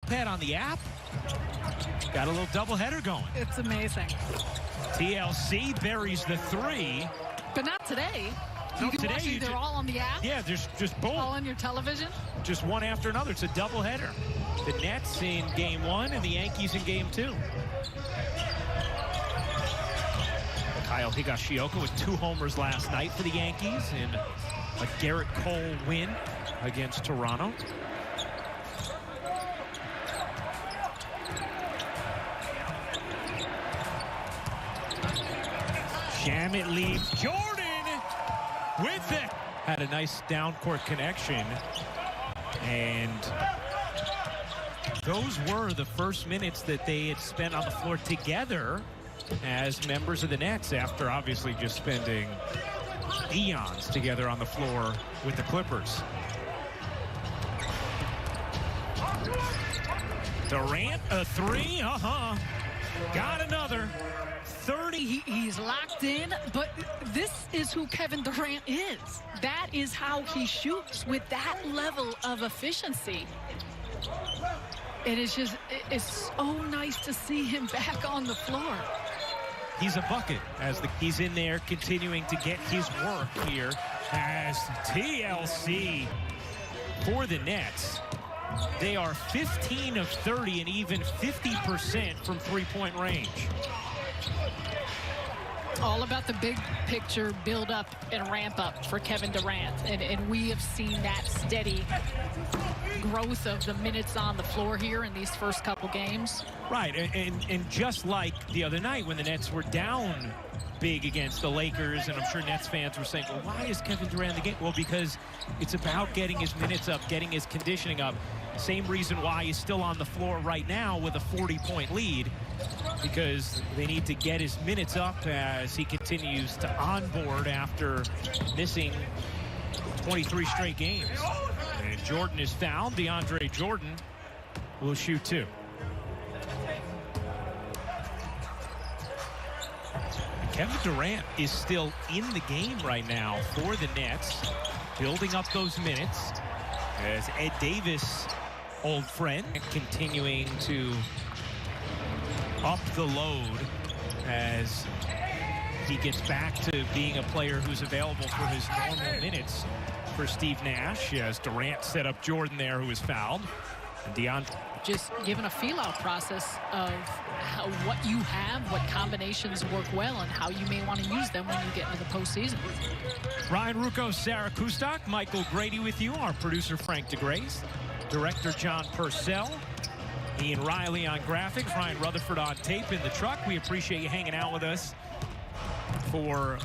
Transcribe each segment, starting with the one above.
iPad on the app. Got a little doubleheader going. It's amazing. TLC buries the three. But not today. No, You can today watch you they're all on the app? Yeah, there's just boom. All on your television? Just one after another. It's a doubleheader. The Nets in game one and the Yankees in game two. Kyle Higashioka with 2 homers last night for the Yankees in a Garrett Cole win against Toronto. Shamit leaves Jordan with it. Had a nice down court connection. And those were the first minutes that they had spent on the floor together as members of the Nets, after obviously just spending eons together on the floor with the Clippers. Durant, a three, got another. 30. He's locked in, but this is who Kevin Durant is. That is how he shoots, with that level of efficiency. It is just, it's so nice to see him back on the floor. He's a bucket as he's in there continuing to get his work here as TLC for the Nets. They are 15 of 30 and even 50% from three-point range. All about the big picture build up and ramp up for Kevin Durant. And we have seen that steady growth of the minutes on the floor here in these first couple games. Right, and just like the other night when the Nets were down big against the Lakers, and I'm sure Nets fans were saying, well, why is Kevin Durant in the game? Well, because it's about getting his minutes up, getting his conditioning up. Same reason why he's still on the floor right now with a 40-point lead, because they need to get his minutes up as he continues to onboard after missing 23 straight games. And Jordan is fouled. DeAndre Jordan will shoot 2. Kevin Durant is still in the game right now for the Nets, building up those minutes as Ed Davis, old friend, continuing to up the load as he gets back to being a player who's available for his normal minutes for Steve Nash, as Durant set up Jordan there, who was fouled. And DeAndre just given a feel-out process of what you have, what combinations work well, and how you may want to use them when you get into the postseason. Ryan Rucco, Sarah Kustok, Michael Grady with you, our producer Frank DeGrace, director John Purcell, Ian Riley on graphics, Ryan Rutherford on tape in the truck. We appreciate you hanging out with us for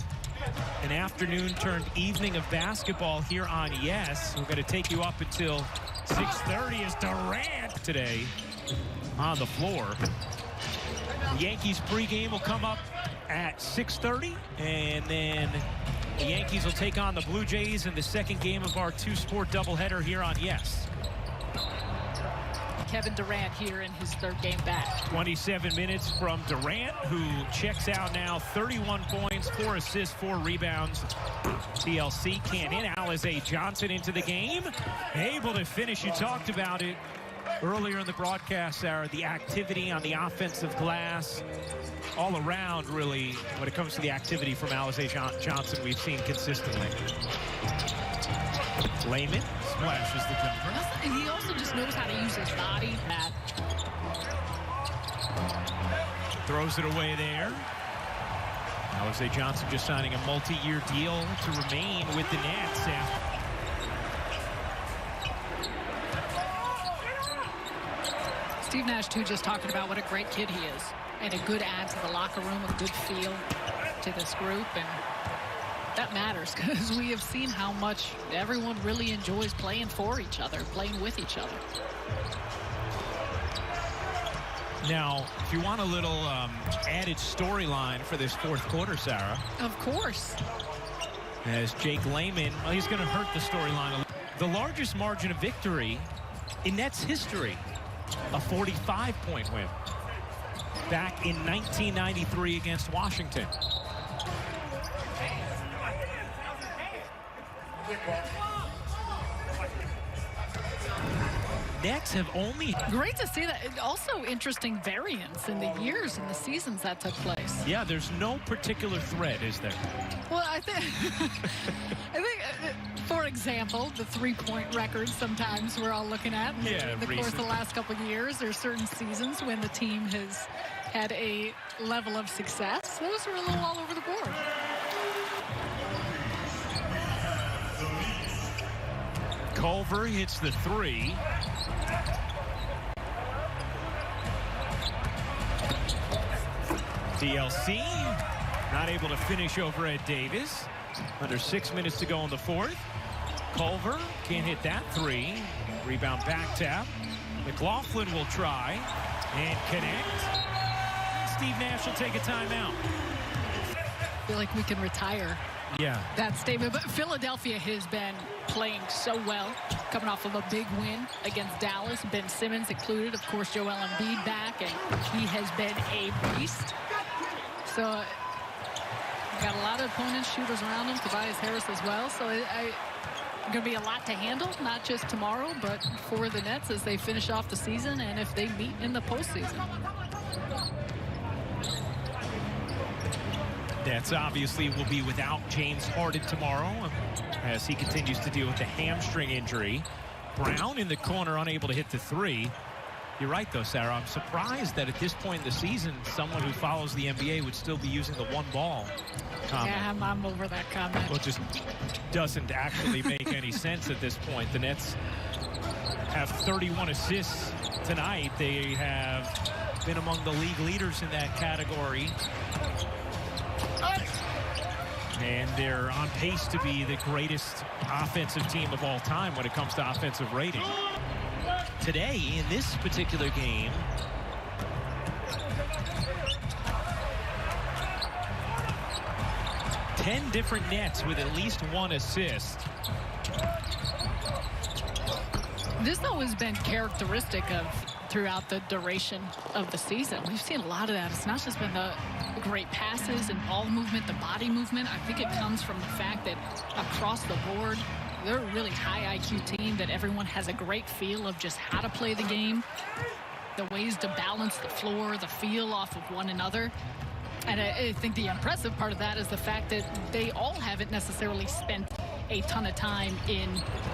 an afternoon turned evening of basketball here on Yes. We're going to take you up until 6:30 as Durant today on the floor. The Yankees pregame will come up at 6:30, and then the Yankees will take on the Blue Jays in the second game of our 2-sport doubleheader here on Yes. Kevin Durant here in his 3rd game back. 27 minutes from Durant, who checks out now. 31 points, 4 assists, 4 rebounds. TLC can't in. Alize Johnson into the game. Able to finish. You talked about it earlier in the broadcast, Sarah, the activity on the offensive glass. All around, really, when it comes to the activity from Alize Johnson, we've seen consistently. Layman splashes the jumper. He also just knows how to use his body. Throws it away there. Alize Johnson just signing a multi-year deal to remain with the Nets. Steve Nash, too, just talking about what a great kid he is. And a good add to the locker room, a good feel to this group. And that matters, because we have seen how much everyone really enjoys playing for each other, playing with each other. Now, if you want a little added storyline for this 4th quarter, Sarah. Of course. As Jake Layman, well, he's going to hurt the storyline. The largest margin of victory in Nets history, a 45-point win back in 1993 against Washington. Nets have only... Great to see that. Also interesting variance in the years and the seasons that took place. Yeah, there's no particular thread, is there? Well, I think, for example, the three-point records sometimes we're all looking at in the course of the last couple of years. There's certain seasons when the team has had a level of success. Those are a little all over the board. Culver hits the three. TLC not able to finish over Ed Davis. Under 6 minutes to go in the fourth. Culver can't hit that three. Rebound back tap. McLaughlin will try and connect. Steve Nash will take a timeout. I feel like we can retire that statement. But Philadelphia has been playing so well, coming off of a big win against Dallas. Ben Simmons included, of course, Joel Embiid back, and he has been a beast. So got a lot of opponents, shooters around him, Tobias Harris as well. So going to be a lot to handle, not just tomorrow, but for the Nets as they finish off the season and if they meet in the postseason. Nets obviously will be without James Harden tomorrow as he continues to deal with the hamstring injury. Brown in the corner, unable to hit the three. You're right, though, Sarah. I'm surprised that at this point in the season, someone who follows the NBA would still be using the one ball comment. Yeah, I'm over that comment. Well, it just doesn't actually make any sense at this point. The Nets have 31 assists tonight. They have been among the league leaders in that category. And they're on pace to be the greatest offensive team of all time when it comes to offensive rating. Today, in this particular game, ten different Nets with at least one assist. This, though, has been characteristic of throughout the duration of the season. We've seen a lot of that. It's not just been the great passes and ball movement, the body movement. I think it comes from the fact that across the board, they're a really high IQ team that everyone has a great feel of just how to play the game, the ways to balance the floor, the feel off of one another. And I think the impressive part of that is the fact that they all haven't necessarily spent a ton of time in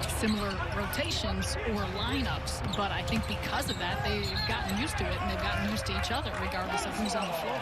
similar rotations or lineups. But I think because of that, they've gotten used to it, and they've gotten used to each other, regardless of who's on the floor.